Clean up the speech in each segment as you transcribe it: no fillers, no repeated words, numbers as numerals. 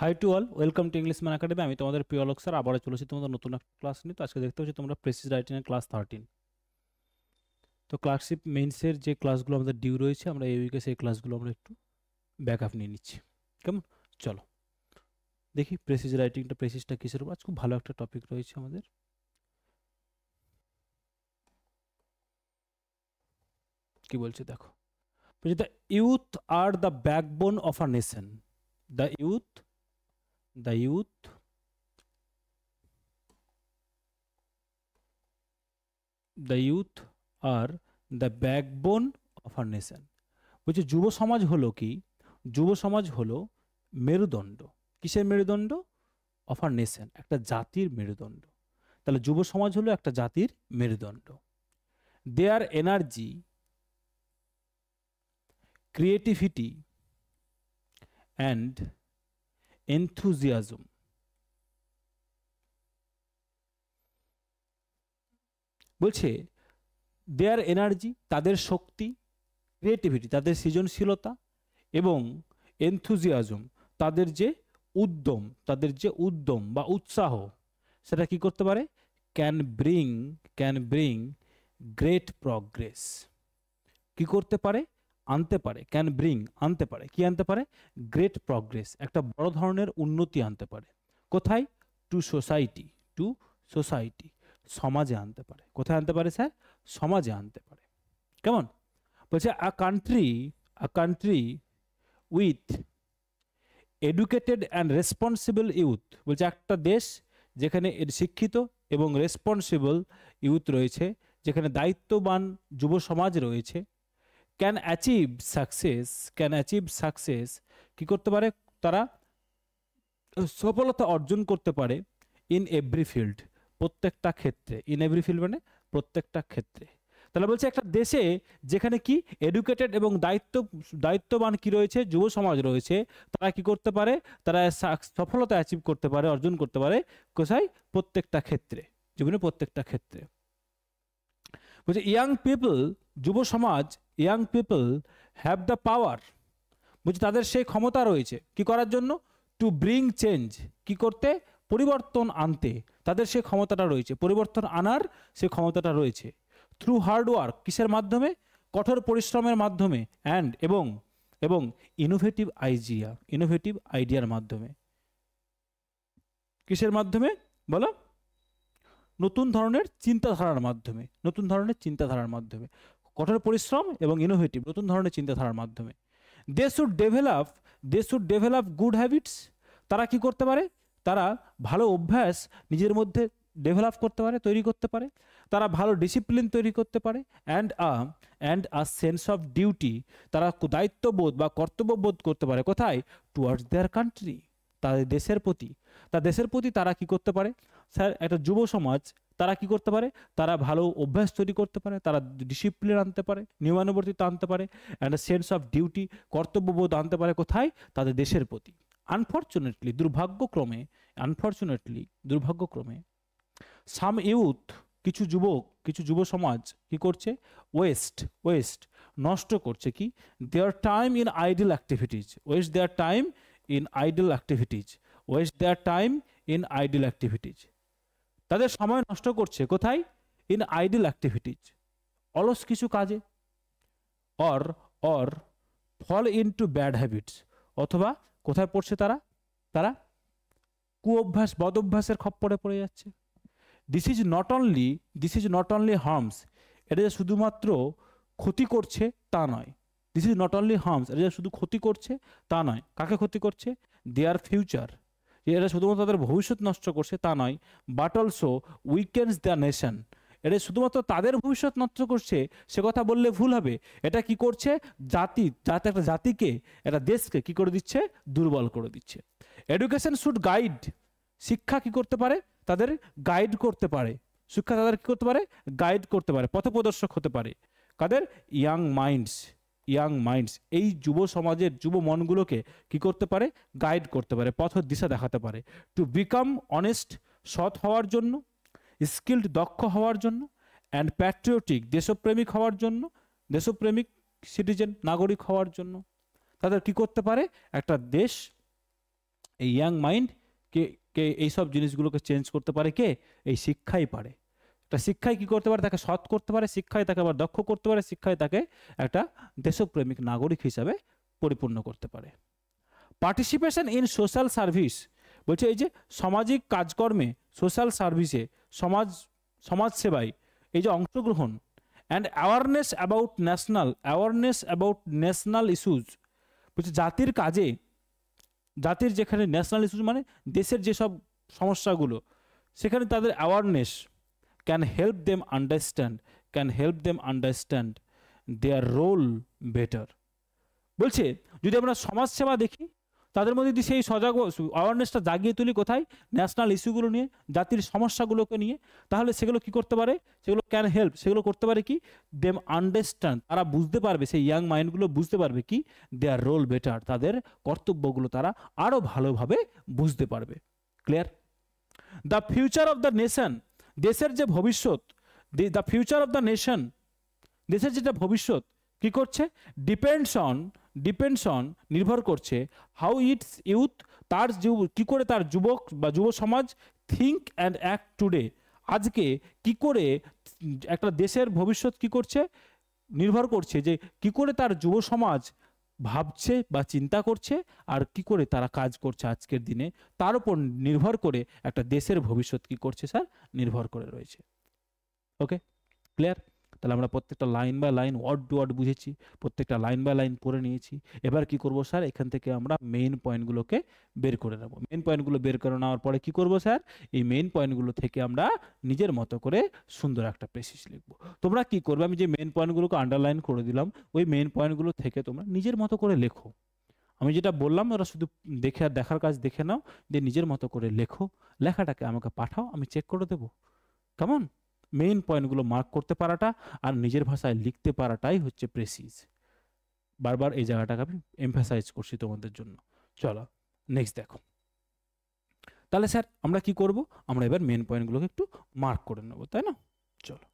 High to all, welcome to English Man Academy. আমি তোমাদের প্রিয় আলোক স্যার আবারও চলেছি তোমাদের নতুন একটা ক্লাস নিয়ে। তো আজকে দেখতে পাচ্ছি তোমরা প্রেসিস রাইটিং এর ক্লাস 13। তো ক্লার্কশিপ মেইনসের যে ক্লাসগুলো আমাদের ডিউ রয়েছে, আমরা এই উইকে সেই ক্লাসগুলো আমরা একটু ব্যাক আপ নিয়ে নিচ্ছি। কেমন? চলো দেখি প্রেসিস রাইটিংটা, প্রেসিসটা কিসের উপর। আজ খুব ভালো একটা টপিক রয়েছে আমাদের। কি বলছে দেখো, বলছে the youth are the backbone of a nation. The youth the youth the youth are the backbone of a nation. বলছে যুব সমাজ হলো কি? যুব সমাজ হলো মেরুদণ্ড। কিসের মেরুদণ্ড? অফ আ নেশন, একটা জাতির মেরুদণ্ড। তাহলে যুব সমাজ হলো একটা জাতির মেরুদণ্ড। দেয়ার এনার্জি, ক্রিয়েটিভিটি অ্যান্ড এনথুজিয়াজম, বলছে দেয়ার এনার্জি, তাদের শক্তি, ক্রিয়েটিভিটি, তাদের সৃজনশীলতা, এবং এনথুজিয়াজম, তাদের যে উদ্যম বা উৎসাহ, সেটা কি করতে পারে? Can bring great progress. কি করতে পারে? আনতে পারে। ক্যান ব্রিং, আনতে পারে। কি আনতে পারে? গ্রেট প্রগ্রেস, একটা বড় ধরনের উন্নতি আনতে পারে। কোথায়? টু সোসাইটি, টু সোসাইটি, সমাজে আনতে পারে। কোথায় আনতে পারে স্যার? সমাজে আনতে পারে। কেমন? বলছে আ country with educated and responsible youth. বলছে একটা দেশ যেখানে এর শিক্ষিত এবং রেসপন্সিবল ইউথ রয়েছে, যেখানে দায়িত্ববান যুব সমাজ রয়েছে, ক্যান অ্যাচিভ সাকসেস, কি করতে পারে? তারা সফলতা অর্জন করতে পারে। ইন এভরি ফিল্ড, প্রত্যেকটা ক্ষেত্রে। ইন এভরি ফিল্ড মানে প্রত্যেকটা ক্ষেত্রে। তাহলে বলছে একটা দেশে যেখানে কি এডুকেটেড এবং দায়িত্ববান কি রয়েছে? যুব সমাজ রয়েছে, তারা কি করতে পারে? তারা সফলতা অ্যাচিভ করতে পারে, অর্জন করতে পারে। কোথায়? প্রত্যেকটা ক্ষেত্রে, জীবনের প্রত্যেকটা ক্ষেত্রে। বলছে ইয়াং পিপল, যুব সমাজ, young people have the power. বলছে তাদের সেই ক্ষমতা রয়েছে কি করার জন্য? টু ব্রিং চেঞ্জ, কি করতে? পরিবর্তন আনতে। তাদের সেই ক্ষমতাটা রয়েছে, পরিবর্তন আনার সেই ক্ষমতাটা রয়েছে। থ্রু হার্ড ওয়ার্ক, কিসের মাধ্যমে? কঠোর পরিশ্রমের মাধ্যমে। অ্যান্ড এবং ইনোভেটিভ আইডিয়ার মাধ্যমে। কিসের মাধ্যমে বলো? নতুন ধরনের চিন্তাধারার মাধ্যমে। নতুন ধরনের চিন্তাধারার মাধ্যমে, কঠোর পরিশ্রম এবং ইনোভেটিভ, নতুন ধরনের চিন্তাধারার মাধ্যমে। They should develop good habits. তারা কি করতে পারে? তারা ভালো অভ্যাস নিজের মধ্যে ডেভেলপ করতে পারে, তৈরি করতে পারে। তারা ভালো ডিসিপ্লিন তৈরি করতে পারে। And a sense of duty, তারা দায়িত্ববোধ বা কর্তব্যবোধ করতে পারে। কোথায়? টুয়ার্ডস দেয়ার কান্ট্রি, তাদের দেশের প্রতি। দেশের প্রতি তারা কি করতে পারে? স্যার একটা যুব সমাজ তারা কি করতে পারে? তারা ভালো অভ্যাস তৈরি করতে পারে, তারা ডিসিপ্লিন আনতে পারে, নিয়মানুবর্তিতা আনতে পারে, and a sense of duty, কর্তব্যবোধ আনতে পারে। কোথায়? তাদের দেশের প্রতি। দুর্ভাগ্যক্রমে সাম ইউথ, কিছু যুব সমাজ কি করছে? ওয়েস্ট নষ্ট করছে কি? দেয়ার টাইম ইন আইডল অ্যাক্টিভিটিজ। তাদের সময় নষ্ট করছে কোথায়? ইন আইডল অ্যাক্টিভিটিজ, অলস কিছু কাজে। Or or fall into bad habits, অথবা কোথায় পড়ছে তারা? তারা কুঅভ্যাস, বদ অভ্যাসের খপ্পরে পড়ে যাচ্ছে। This is not only harms, এটা যে শুধুমাত্র ক্ষতি করছে তা নয়। This is not only harms, এটা যে শুধু ক্ষতি করছে তা নয়। কাকে ক্ষতি করছে? দেয়ার ফিউচার, এরা শুধুমাত্র তাদের ভবিষ্যৎ নষ্ট করছে তা নয়। But also weakens the nation, এটা শুধুমাত্র তাদের ভবিষ্যৎ নষ্ট করছে সে কথা বললে ভুল হবে। এটা কি করছে? একটা জাতিকে, একটা দেশকে কি করে দিচ্ছে? দুর্বল করে দিচ্ছে। এডুকেশন শুড গাইড, শিক্ষা কি করতে পারে? তাদের গাইড করতে পারে। শিক্ষা তাদের কি করতে পারে? গাইড করতে পারে, পথপ্রদর্শক হতে পারে। কাদের? ইয়াং মাইন্ডস, এই যুব সমাজের যুব মনগুলোকে কি করতে পারে? গাইড করতে পারে, পথ দিশা দেখাতে পারে। টু বিকাম অনেস্ট, সৎ হওয়ার জন্য, স্কিলড, দক্ষ হওয়ার জন্য, অ্যান্ড প্যাট্রিয়টিক, দেশপ্রেমিক হওয়ার জন্য, দেশপ্রেমিক সিটিজেন, নাগরিক হওয়ার জন্য। তাদের কি করতে পারে? একটা দেশ এই ইয়াং মাইন্ড কে কে এইসব জিনিসগুলোকে চেঞ্জ করতে পারে কে? এই শিক্ষাই পারে। একটা শিক্ষায় কি করতে পারে? তাকে সৎ করতে পারে, শিক্ষায় তাকে আবার দক্ষ করতে পারে, শিক্ষায় তাকে একটা দেশপ্রেমিক নাগরিক হিসাবে পরিপূর্ণ করতে পারে। পার্টিসিপেশন ইন সোশ্যাল সার্ভিস, বলছে এই যে সামাজিক কাজকর্মে, সোশ্যাল সার্ভিসে, সমাজ সেবায় এই যে অংশগ্রহণ, and awareness about national issues, বলছে জাতির কাজে, জাতির যেখানে ন্যাশনাল ইস্যুজ মানে দেশের যেসব সমস্যাগুলো, সেখানে তাদের awareness can help them understand their role better. বলছে যদি আমরা সমাজসেবা দেখি, তাদের মধ্যে যদি সেই অ্যাওয়ারনেসটা জাগিয়ে তুলি কোথায়? ন্যাশনাল ইস্যুগুলো নিয়ে, জাতির সমস্যাগুলোকে নিয়ে, তাহলে সেগুলো কি করতে পারে? সেগুলো ক্যান হেল্প, সেগুলো করতে পারে কি? দেম আন্ডারস্ট্যান্ড, তারা বুঝতে পারবে, সেই ইয়াং মাইন্ডগুলো বুঝতে পারবে কি? দেয়ার রোল বেটার, তাদের কর্তব্যগুলো তারা আরও ভালোভাবে বুঝতে পারবে। Clear? The future of the nation, দেশের যে ভবিষ্যৎ, the future of the nation, দেশের যেটা ভবিষ্যৎ কি করছে? ডিপেন্ডস অন নির্ভর করছে হাউ ইটস ইউথ, তার কি করে তার যুবক বা যুব সমাজ থিঙ্ক অ্যান্ড অ্যাক্ট টুডে, আজকে কি করে একটা দেশের ভবিষ্যৎ কি করছে? নির্ভর করছে যে কি করে তার যুব সমাজ ভাবছে বা চিন্তা করছে, আর কি করে তারা কাজ করছে আজকের দিনে, তার উপর নির্ভর করে একটা দেশের ভবিষ্যৎ কি করছে স্যার? নির্ভর করে রয়েছে। Okay, clear? তাহলে আমরা প্রত্যেকটা line by line, word to word বুঝেছি, প্রত্যেকটা লাইন বাই লাইন পড়ে নিয়েছি। এবার কি করব স্যার? এখান থেকে আমরা মেইন পয়েন্টগুলোকে বের করে নেব। মেইন পয়েন্টগুলো বের করে নেওয়ার পরে কি করব স্যার? এই মেইন পয়েন্টগুলো থেকে আমরা নিজের মতো করে সুন্দর একটা প্রেসিস লিখব। তোমরা কি করবে? আমি যে মেইন পয়েন্টগুলোকে আন্ডারলাইন করে দিলাম, ওই মেইন পয়েন্টগুলো থেকে তোমরা নিজের মতো করে লেখো। আমি যেটা বললাম ওরা শুধু দেখার কাজ দেখে নাও, যে নিজের মতো করে লেখো, লেখাটাকে আমাকে পাঠাও, আমি চেক করে দেবো। কেমন? মেইন পয়েন্টগুলো মার্ক করতে পারাটা আর নিজের ভাষায় লিখতে পারাটাই হচ্ছে প্রেসিজ। বারবার এই জায়গাটাকে আমি এমফাসাইজ করছি তোমাদের জন্য। চলো নেক্সট দেখো। তাহলে স্যার আমরা কি করব? আমরা এবার মেইন পয়েন্টগুলোকে একটু মার্ক করে নেব, তাই না? চলো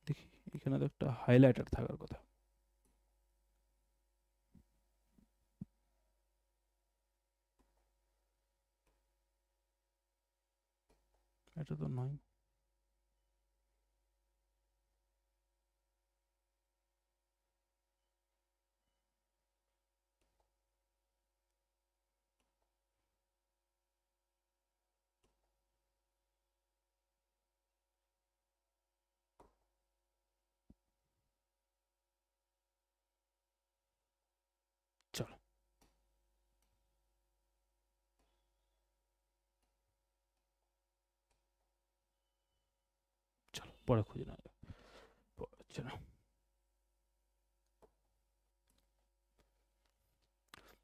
দেখি, এখানে তো একটা হাইলাইটার থাকার কথা। এটা তো নয়। চলো চলো পরে খুঁজে নেওয়া যাবে। চলো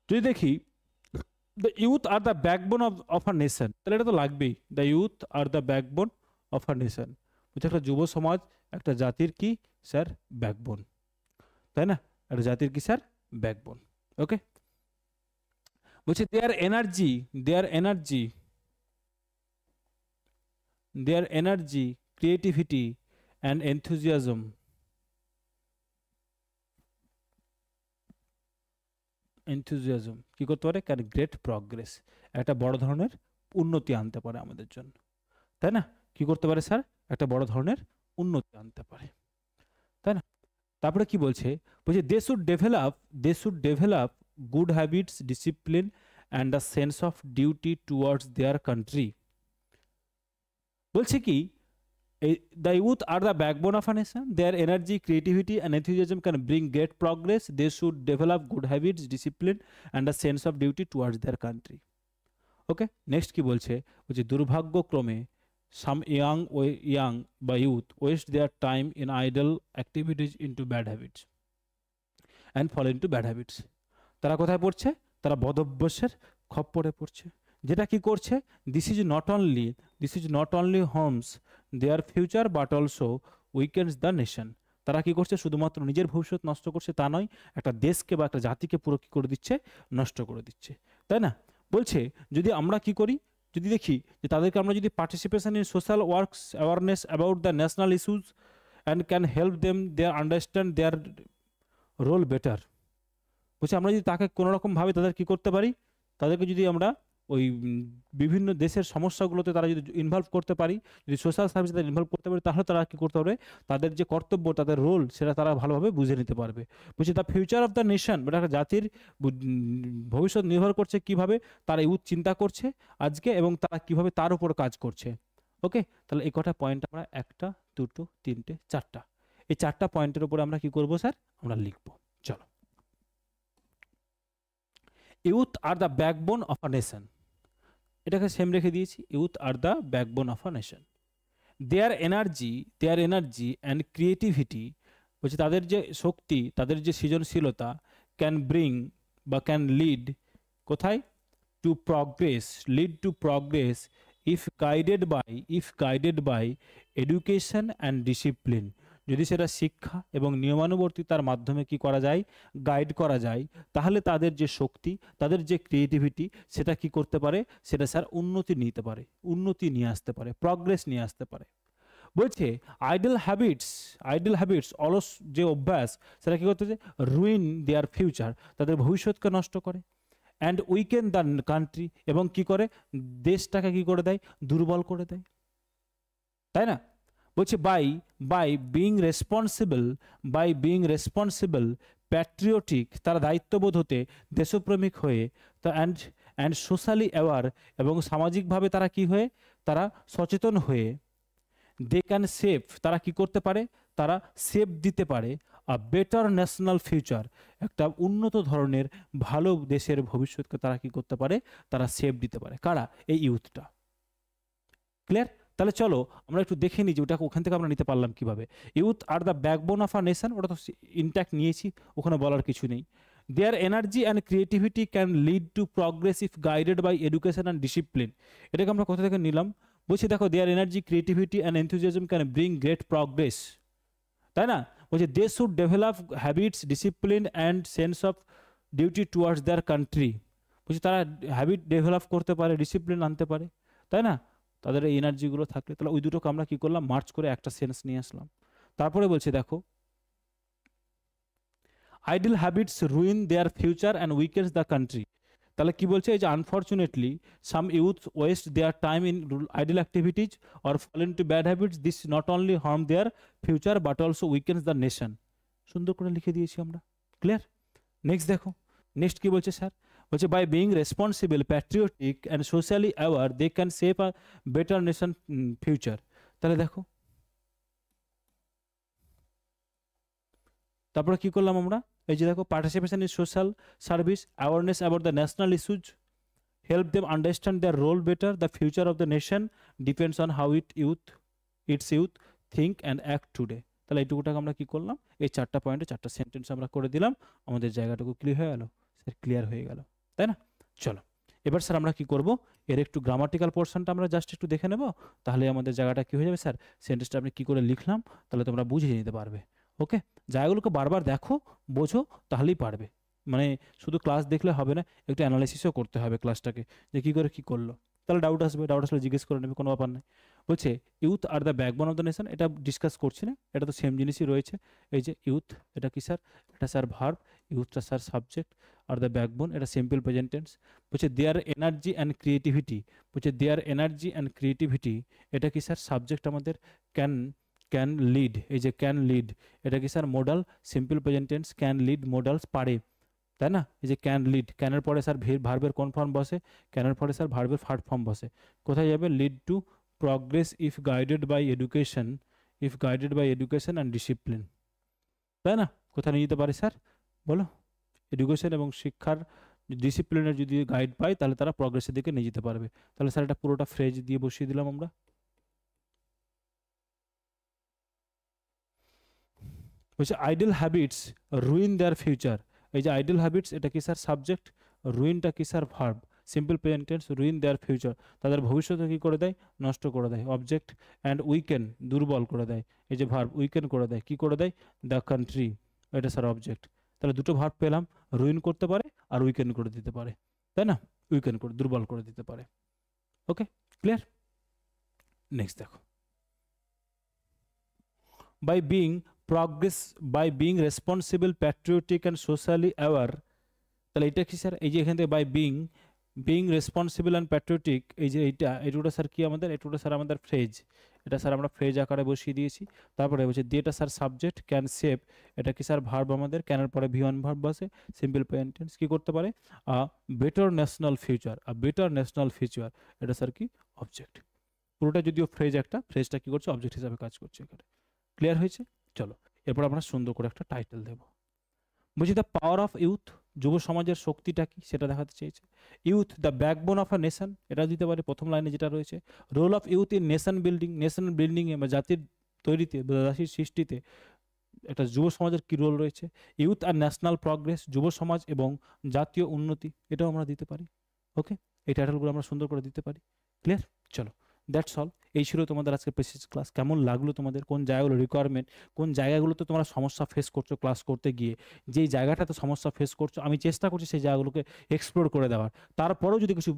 যদি দেখি, the youth are the backbone of a nation, তাহলে এটা তো লাগবেই। The youth are the backbone of a nation, বলছে একটা যুব সমাজ একটা জাতির কি স্যার? ব্যাকবোন, তাই না? একটা জাতির কি স্যার? ব্যাকবোন। ওকে, বলছে their energy creativity and enthusiasm কি করতে পারে? ক্যান গ্রেট প্রগ্রেস, একটা বড় ধরনের উন্নতি আনতে পারে আমাদের জন্য, তাই না? কি করতে পারে স্যার? একটা বড় ধরনের উন্নতি আনতে পারে, তাই না? তারপরে কি বলছে? বলছে they should develop good habits, discipline and a sense of duty towards their country. বলছে কি the youth are the backbone of a nation. Their energy, creativity and enthusiasm can bring great progress. They should develop good habits, discipline and a sense of duty towards their country. Okay, next কি বলছে? বলছে দুর্ভাগ্যক্রমে some young বা youth waste their time in idle activities into bad habits and fall into bad habits. তারা কোথায় পড়ছে? তারা বদভ্যাসের খপ্পরে পড়ছে, যেটা কি করছে? This is not only harms their future but also weakens the nation. তারা কি করছে? শুধুমাত্র নিজের ভবিষ্যৎ নষ্ট করছে তা নয়, একটা দেশকে বা একটা জাতিকে পুরো কি করে দিচ্ছে? নষ্ট করে দিচ্ছে, তাই না? বলছে যদি আমরা কি করি, যদি দেখি যে তাদেরকে আমরা যদি participation in social works, awareness about the national issues and can help them their understand their role better. বলছে আমরা যদি তাকে কোনো রকমভাবে তাদের কি করতে পারি, তাদেরকে যদি আমরা ওই বিভিন্ন দেশের সমস্যাগুলোতে তারা যদি ইনভলভ করতে পারি, যদি সোশ্যাল সার্ভিসে তারা ইনভলভ করতে পারি, তাহলে তারা কি করতে পারবে, তাদের যে কর্তব্য, তাদের রোল, সেটা তারা ভালোভাবে বুঝে নিতে পারবে। বলছে the future of the nation, মানে একটা জাতির ভবিষ্যৎ নির্ভর করছে কিভাবে তারা ইউথ চিন্তা করছে আজকে, এবং তারা কিভাবে তার উপর কাজ করছে। ওকে, তাহলে এই কটা পয়েন্ট আমরা 1টা 2টো 3টে 4টা, এই 4টা পয়েন্টের উপরে আমরা কি করব স্যার, আমরা লিখবো। চলো, youth are the backbone of a nation, এটাকে সেম রেখে দিয়েছি, youth are the backbone of a nation. Their energy and creativity, বলছে তাদের যে শক্তি, তাদের যে সৃজনশীলতা, ক্যান ব্রিং বা ক্যান লিড কোথায়, to progress, lead to progress if guided by education and discipline, যদি সেটা শিক্ষা এবং নিয়মানুবর্তিতার মাধ্যমে কি করা যায়, গাইড করা যায়, তাহলে তাদের যে শক্তি, তাদের যে ক্রিয়েটিভিটি, সেটা কি করতে পারে, সেটা স্যার উন্নতি নিয়ে আসতে পারে, প্রগ্রেস নিয়ে আসতে পারে। বলছে আইডল হ্যাবিটস, অলস যে অভ্যাস, সেটা কি করতে চায়, রুইন দেয়ার ফিউচার, তাদের ভবিষ্যৎকে নষ্ট করে, অ্যান্ড উইকেন দ্য কান্ট্রি, এবং কি করে, দেশটাকে কি করে দেয়, দুর্বল করে দেয়, তাই না? বলছে বাই বিং রেসপন্সিবল প্যাট্রিয়টিক, তারা দায়িত্ববোধ হতে, দেশপ্রেমিক হয়ে, তা অ্যান্ড সোশ্যালি অ্যাওয়ার, এবং সামাজিকভাবে তারা কি হয়ে, তারা সচেতন হয়ে, দে ক্যান সেভ, তারা কি করতে পারে, তারা সেভ দিতে পারে, আ বেটার ন্যাশনাল ফিউচার, একটা উন্নত ধরনের ভালো দেশের ভবিষ্যৎকে তারা কি করতে পারে, তারা সেভ দিতে পারে। কারা, এই ইউথটা। ক্লিয়ার? তাহলে চলো আমরা একটু দেখে নিই যে ওটাকে ওখান থেকে আমরা নিতে পারলাম কিভাবে। Youth are the backbone of a nation, ওটা তো ইনট্যাক্ট নিয়েছি, ওখানে বলার কিছু নেই। Their energy and creativity can lead to progress if guided by education and discipline, এটাকে আমরা কোথা থেকে নিলাম, বলছি দেখো their energy, creativity and enthusiasm can bring great progress, তাই না? বলছে they should develop habits, discipline and sense of duty towards their country, বলছি তারা হ্যাবিট ডেভেলপ করতে পারে, ডিসিপ্লিন আনতে পারে, তাই না? তাদের এই এনার্জিগুলো থাকলে, তাহলে ওই দুটোকে আমরা কি করলাম, মার্চ করে একটা সেন্স নিয়ে আসলাম। তারপরে বলছে দেখো, idle habits ruin their future and weakens the country, তাহলে কি বলছে, এই যে unfortunately some youth waste their time in idle activities or fall into bad habits, this not only harm their future but also weakens the nation. সুন্দর করে লিখে দিয়েছি আমরা। ক্লিয়ার? নেক্সট কি বলছে স্যার, বলছে by being responsible patriotic and socially aware they can save a better nation future. তাহলে দেখো তারপরে কি করলাম আমরা, এই যে দেখো, participation in social service, awareness about the national issues, help them understand their role better, the future of the nation depends on how its youth think and act today. তাহলে এইটুকুটাকে আমরা কি করলাম, এই 4টা পয়েন্টে 4টা সেন্টেন্স আমরা করে দিলাম, আমাদের জায়গাটুকু ক্লিয়ার হয়ে গেল, স্যার ক্লিয়ার হয়ে গেল, তাই না? চলো এবার স্যার আমরা কি করব, এর একটু গ্রামাটিক্যাল পোর্শনটা আমরা জাস্ট একটু দেখে নেব, তাহলে আমাদের জায়গাটা কি হয়ে যাবে স্যার, সেন্টেন্সটা আপনি কি করে লিখলাম, তাহলে তোমরা বুঝে নিতে পারবে। ওকে, জায়গাগুলোকে বারবার দেখো, বোঝো, তাহলেই পারবে। মানে শুধু ক্লাস দেখলে হবে না, একটু অ্যানালাইসিসও করতে হবে ক্লাসটাকে, যে কী করে কী করলো। তাহলে ডাউট আসলে জিজ্ঞেস করে নেবে, কোনো ব্যাপার নেই। বলছে youth are the backbone of the nation, এটা ডিসকাস করছি না, এটা তো সেম জিনিসই রয়েছে। এই যে ইউথ, এটা কি স্যার, এটা স্যার ভার্ব, ইউথটা sir subject, are the backbone এটা সিম্পল প্রেজেন্ট টেন্স। বলছে দেয়ার এনার্জি অ্যান্ড ক্রিয়েটিভিটি, এটা কি স্যার সাবজেক্ট আমাদের, ক্যান লিড, এই যে ক্যান লিড, এটা কি sir modal, simple present tense, can lead modals, পারে, তাই না? এই যে ক্যান লিড, ক্যানের পরে স্যার ভার্বের কোন ফর্ম বসে, ক্যানের পরে স্যার ভার্বের থার্ড ফর্ম বসে, কোথায় যাবে, lead to progress if guided by education and discipline, তাই না? কোথায় নিয়ে যেতে পারে স্যার, বলো? এডুকেশন এবং শিক্ষার ডিসিপ্লিনের যদি গাইড পায়, তাহলে তারা প্রগ্রেসের দিকে নিয়ে যেতে পারবে। তাহলে স্যার এটা পুরোটা ফ্রেজ দিয়ে বসিয়ে দিলাম আমরা। বলছে idol habits ruin their future, এই যে আইডল হ্যাবিটস, এটা কি স্যার সাবজেক্ট, রুইনটা কি sir verb, simple present tense, ruin their future, তাদের ভবিষ্যতে কি করে দেয়, নষ্ট করে দেয়, অবজেক্ট, অ্যান্ড উইকেন দুর্বল করে দেয়, এই যে ভার্ব, উইকেন করে দেয়, কি করে দেয়, দ্য কান্ট্রি, এটা স্যার অবজেক্ট। তাহলে দুটো ভার্ব পেলাম, রুইন করতে পারে আর উইকেন করে দিতে পারে, তাই না? উইকেন করে, দুর্বল করে দিতে পারে। Okay, clear? নেক্সট দেখো, by being progress by being responsible patriotic and socially aware, তাহলে এটা কি স্যার? এই যে এখান থেকে by being responsible and patriotic, এই যে এটুকুটা স্যার কি আমাদের? এটুকুটা স্যার আমাদের ফ্রেজ, এটা স্যার আমরা ফ্রেজ আকারে বসিয়ে দিয়েছি। তারপরে বলছে দিয়েটা স্যার সাবজেক্ট, ক্যান শেপ, এটা কি স্যার ভার্ব আমাদের, ক্যানের পরে ভি ওয়ান ভার্ব বসে, সিম্পল প্রেজেন্ট টেন্স কি করতে পারে? Better national future, better national future, এটা স্যার কি? অবজেক্ট। পুরোটা যদিও ফ্রেজ, একটা ফ্রেজটা কি করছে? অবজেক্ট হিসাবে কাজ করছে এখানে। ক্লিয়ার হয়েছে? চলো এরপর আমরা সুন্দর করে একটা টাইটেল দেব। বলছি দ্য পাওয়ার অফ ইউথ, যুব সমাজের শক্তিটা কি সেটা দেখাতে চেয়েছে। Youth the backbone of a nation, এটা দিতে পারে প্রথম লাইনে যেটা রয়েছে। Role of youth in nation building, nation বিল্ডিংয়ে বা জাতির তৈরিতে বা জাতির সৃষ্টিতে একটা যুব সমাজের কী রোল রয়েছে। ইউথ আর ন্যাশনাল প্রগ্রেস, যুব সমাজ এবং জাতীয় উন্নতি, এটাও আমরা দিতে পারি। ওকে, এই টাইটেলগুলো আমরা সুন্দর করে দিতে পারি। ক্লিয়ার? চলো দ্যাটস অল। এই ছিল তোমাদের আজকে প্রেসিস ক্লাস। কেমন লাগলো তোমাদের? কোন জায়গাগুলো রিকোয়ারমেন্ট, কোন জায়গাগুলোতে তোমরা সমস্যা ফেস করছো ক্লাস করতে গিয়ে, যেই জায়গাটাতে সমস্যা ফেস করছো আমি চেষ্টা করছি সেই জায়গাগুলোকে এক্সপ্লোর করে দেওয়ার। তারপরেও যদি কিছু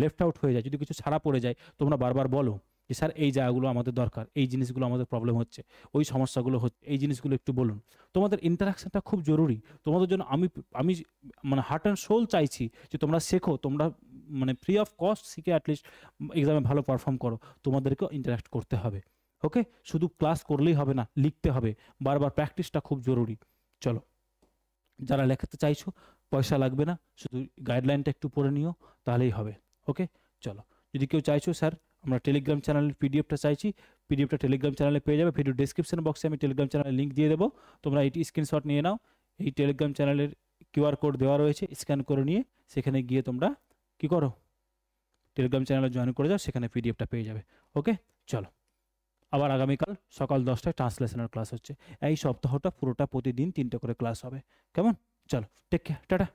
লেফট আউট হয়ে যায়, যদি কিছু ছাড়া পড়ে যায়, তোমরা বারবার বলো যে স্যার এই জায়গাগুলো আমাদের দরকার, এই জিনিসগুলো আমাদের প্রবলেম হচ্ছে, ওই সমস্যাগুলো হচ্ছে, এই জিনিসগুলো একটু বলুন। তোমাদের ইন্টারাকশনটা খুব জরুরি তোমাদের জন্য। আমি আমি মানে হার্ট অ্যান্ড সোল চাইছি যে তোমরা শেখো, তোমরা মানে ফ্রি অফ কস্ট শিখে অ্যাটলিস্ট এক্সামে ভালো পারফর্ম করো। তোমাদেরকেও ইন্টারাক্ট করতে হবে। ওকে, শুধু ক্লাস করলেই হবে না, লিখতে হবে, বারবার প্র্যাকটিসটা খুব জরুরি। চলো, যারা লেখাতে চাইছো পয়সা লাগবে না, শুধু গাইডলাইনটা একটু পড়ে নিও, তাহলেই হবে। ওকে, চলো। যদি কেউ চাইছো স্যার আমরা টেলিগ্রাম চ্যানেলের পিডিএফটা চাইছি, পিডিএফটা টেলিগ্রাম চ্যানেলে পেয়ে যাবে। ভিডিও ডিসক্রিপশন বক্সে আমি টেলিগ্রাম চ্যানেলের লিঙ্ক দিয়ে দেবো, তোমরা এটি স্ক্রিনশট নিয়ে নাও। এই টেলিগ্রাম চ্যানেলের কিউআর কোড দেওয়া রয়েছে, স্ক্যান করে নিয়ে সেখানে গিয়ে তোমরা কি করো? টেলিগ্রাম চ্যানেলে জয়েন করে যাও, সেখানে পিডিএফটা পেয়ে যাবে। ওকে, চলো আবার আগামীকাল সকাল 10টায় ট্রান্সলেশনের ক্লাস হচ্ছে। এই সপ্তাহটা পুরোটা প্রতিদিন 3টে করে ক্লাস হবে। কেমন? চলো, টেক কেয়ার, টাটা।